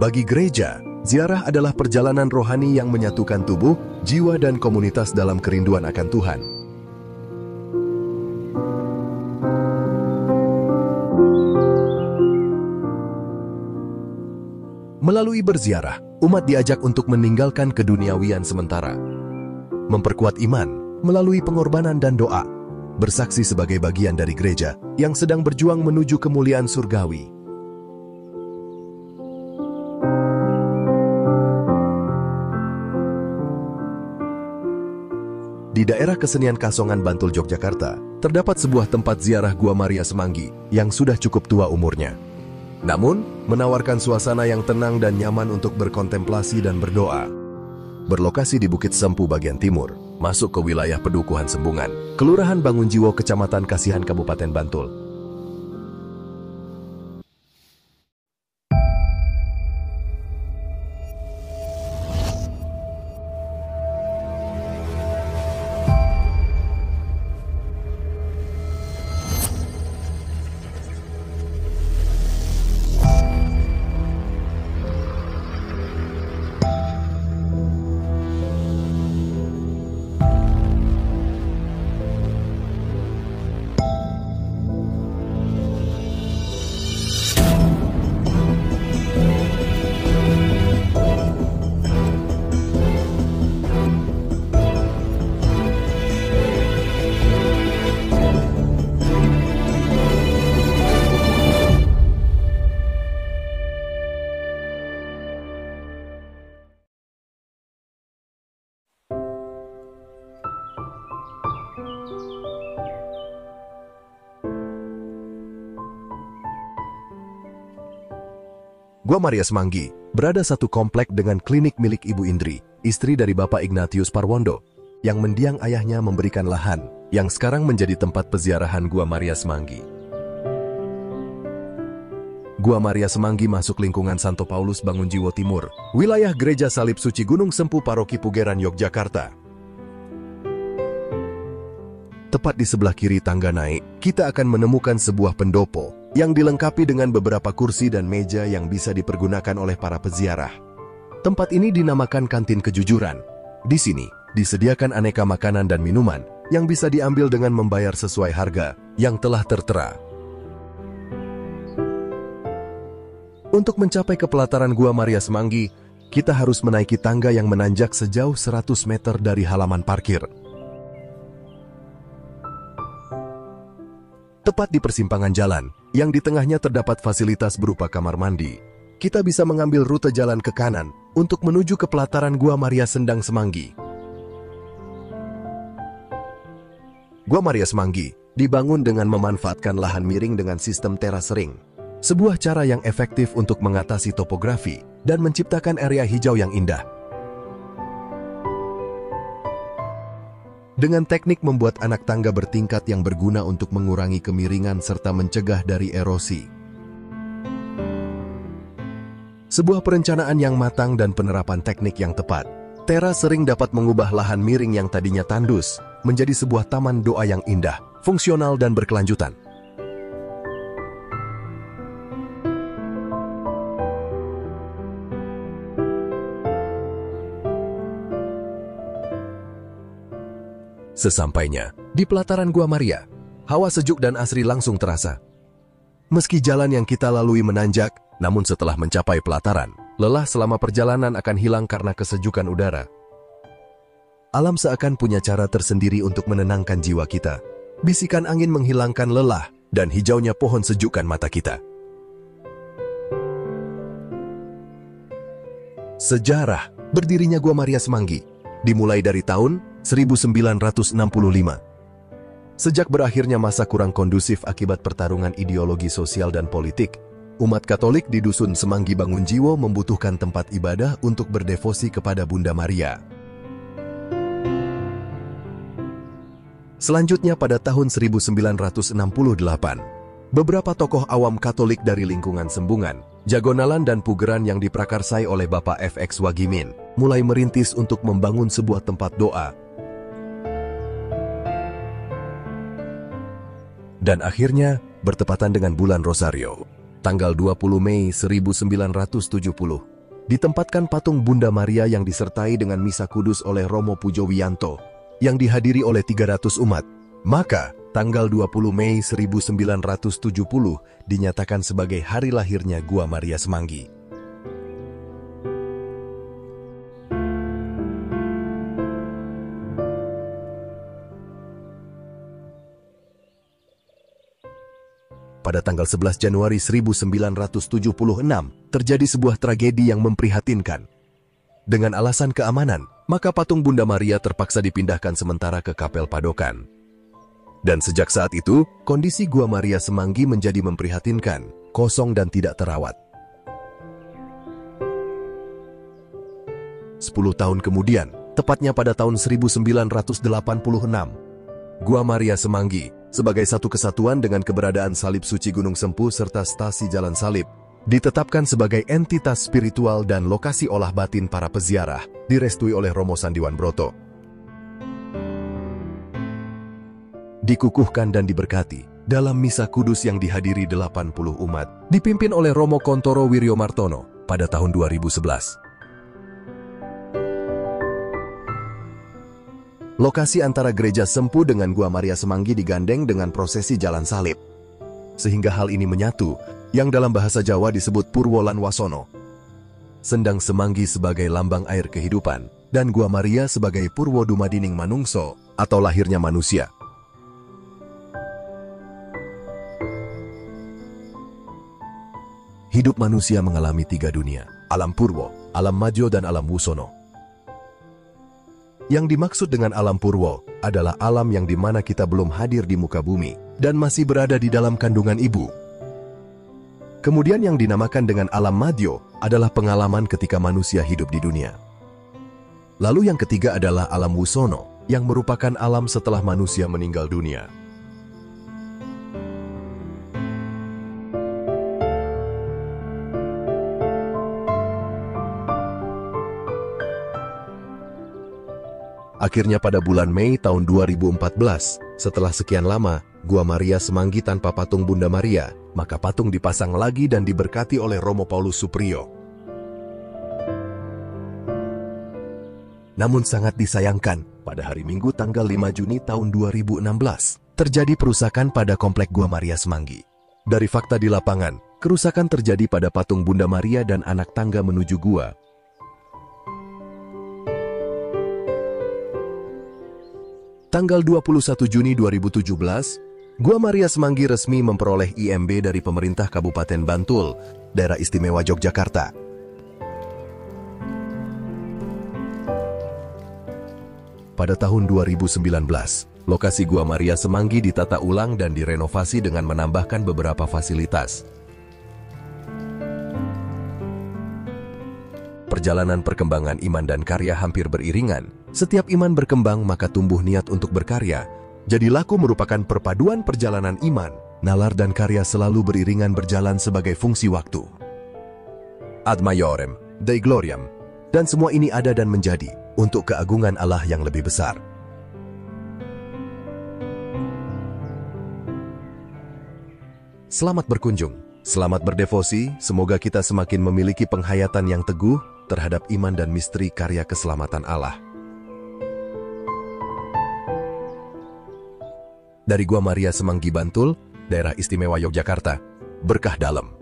Bagi gereja, ziarah adalah perjalanan rohani yang menyatukan tubuh, jiwa, dan komunitas dalam kerinduan akan Tuhan. Melalui berziarah, umat diajak untuk meninggalkan keduniawian sementara, memperkuat iman melalui pengorbanan dan doa, bersaksi sebagai bagian dari gereja yang sedang berjuang menuju kemuliaan surgawi. Di daerah kesenian Kasongan, Bantul, Yogyakarta, terdapat sebuah tempat ziarah Gua Maria Semanggi yang sudah cukup tua umurnya. Namun, menawarkan suasana yang tenang dan nyaman untuk berkontemplasi dan berdoa. Berlokasi di Bukit Sempu bagian timur, masuk ke wilayah Pedukuhan Sembungan, Kelurahan Bangunjiwo, Kecamatan Kasihan, Kabupaten Bantul. Gua Maria Semanggi berada satu komplek dengan klinik milik Ibu Indri, istri dari Bapak Ignatius Parwondo, yang mendiang ayahnya memberikan lahan yang sekarang menjadi tempat peziarahan Gua Maria Semanggi. Gua Maria Semanggi masuk lingkungan Santo Paulus Bangunjiwo Timur, wilayah Gereja Salib Suci Gunung Sempu, Paroki Pugeran, Yogyakarta. Tepat di sebelah kiri tangga naik, kita akan menemukan sebuah pendopo yang dilengkapi dengan beberapa kursi dan meja yang bisa dipergunakan oleh para peziarah. Tempat ini dinamakan Kantin Kejujuran. Di sini, disediakan aneka makanan dan minuman yang bisa diambil dengan membayar sesuai harga yang telah tertera. Untuk mencapai ke pelataran Gua Maria Semanggi, kita harus menaiki tangga yang menanjak sejauh 100 meter dari halaman parkir. Tepat di persimpangan jalan, yang di tengahnya terdapat fasilitas berupa kamar mandi, kita bisa mengambil rute jalan ke kanan untuk menuju ke pelataran Gua Maria Sendang Semanggi. Gua Maria Semanggi dibangun dengan memanfaatkan lahan miring dengan sistem teras ring, sebuah cara yang efektif untuk mengatasi topografi dan menciptakan area hijau yang indah. Dengan teknik membuat anak tangga bertingkat yang berguna untuk mengurangi kemiringan serta mencegah dari erosi. Sebuah perencanaan yang matang dan penerapan teknik yang tepat, teras sering dapat mengubah lahan miring yang tadinya tandus menjadi sebuah taman doa yang indah, fungsional, dan berkelanjutan. Sesampainya di pelataran Gua Maria, hawa sejuk dan asri langsung terasa. Meski jalan yang kita lalui menanjak, namun setelah mencapai pelataran, lelah selama perjalanan akan hilang karena kesejukan udara. Alam seakan punya cara tersendiri untuk menenangkan jiwa kita. Bisikan angin menghilangkan lelah, dan hijaunya pohon sejukkan mata kita. Sejarah berdirinya Gua Maria Semanggi dimulai dari tahun 1965. Sejak berakhirnya masa kurang kondusif akibat pertarungan ideologi sosial dan politik, umat Katolik di Dusun Semanggi Bangunjiwo membutuhkan tempat ibadah untuk berdevosi kepada Bunda Maria. Selanjutnya pada tahun 1968, beberapa tokoh awam Katolik dari lingkungan Sembungan, Jagonalan, dan Pugeran yang diprakarsai oleh Bapak FX Wagimin mulai merintis untuk membangun sebuah tempat doa. Dan akhirnya, bertepatan dengan bulan Rosario, tanggal 20 Mei 1970, ditempatkan patung Bunda Maria yang disertai dengan misa kudus oleh Romo Pujowiyanto, yang dihadiri oleh 300 umat. Maka, tanggal 20 Mei 1970 dinyatakan sebagai hari lahirnya Gua Maria Semanggi. Pada tanggal 11 Januari 1976, terjadi sebuah tragedi yang memprihatinkan. Dengan alasan keamanan, maka patung Bunda Maria terpaksa dipindahkan sementara ke Kapel Padokan. Dan sejak saat itu, kondisi Gua Maria Semanggi menjadi memprihatinkan, kosong dan tidak terawat. 10 tahun kemudian, tepatnya pada tahun 1986, Gua Maria Semanggi, sebagai satu kesatuan dengan keberadaan Salib Suci Gunung Sempu serta stasi Jalan Salib, ditetapkan sebagai entitas spiritual dan lokasi olah batin para peziarah, direstui oleh Romo Sandiwan Broto. Dikukuhkan dan diberkati dalam misa kudus yang dihadiri 80 umat, dipimpin oleh Romo Kontoro Wiryomartono pada tahun 2011. Lokasi antara gereja Sempu dengan Gua Maria Semanggi digandeng dengan prosesi Jalan Salib. Sehingga hal ini menyatu, yang dalam bahasa Jawa disebut Purwo lan Wasono. Sendang Semanggi sebagai lambang air kehidupan, dan Gua Maria sebagai Purwo Dumadining Manungso, atau lahirnya manusia. Hidup manusia mengalami 3 dunia, alam Purwo, alam Madjo dan alam Wusono. Yang dimaksud dengan alam Purwo adalah alam yang dimana kita belum hadir di muka bumi dan masih berada di dalam kandungan ibu. Kemudian yang dinamakan dengan alam Madjo adalah pengalaman ketika manusia hidup di dunia. Lalu yang ketiga adalah alam Wusono, yang merupakan alam setelah manusia meninggal dunia. Akhirnya pada bulan Mei tahun 2014, setelah sekian lama, Gua Maria Semanggi tanpa patung Bunda Maria, maka patung dipasang lagi dan diberkati oleh Romo Paulus Suprio. Namun sangat disayangkan, pada hari Minggu tanggal 5 Juni tahun 2016, terjadi perusakan pada komplek Gua Maria Semanggi. Dari fakta di lapangan, kerusakan terjadi pada patung Bunda Maria dan anak tangga menuju gua. Tanggal 21 Juni 2017, Gua Maria Semanggi resmi memperoleh IMB dari pemerintah Kabupaten Bantul, Daerah Istimewa Yogyakarta. Pada tahun 2019, lokasi Gua Maria Semanggi ditata ulang dan direnovasi dengan menambahkan beberapa fasilitas. Perjalanan perkembangan iman dan karya hampir beriringan. Setiap iman berkembang maka tumbuh niat untuk berkarya. Jadi laku merupakan perpaduan perjalanan iman, nalar dan karya selalu beriringan berjalan sebagai fungsi waktu. Ad Maiorem, Dei Gloriam, dan semua ini ada dan menjadi untuk keagungan Allah yang lebih besar. Selamat berkunjung, selamat berdevosi, semoga kita semakin memiliki penghayatan yang teguh terhadap iman dan misteri karya keselamatan Allah. Dari Gua Maria Semanggi Bantul, Daerah Istimewa Yogyakarta, berkah dalam.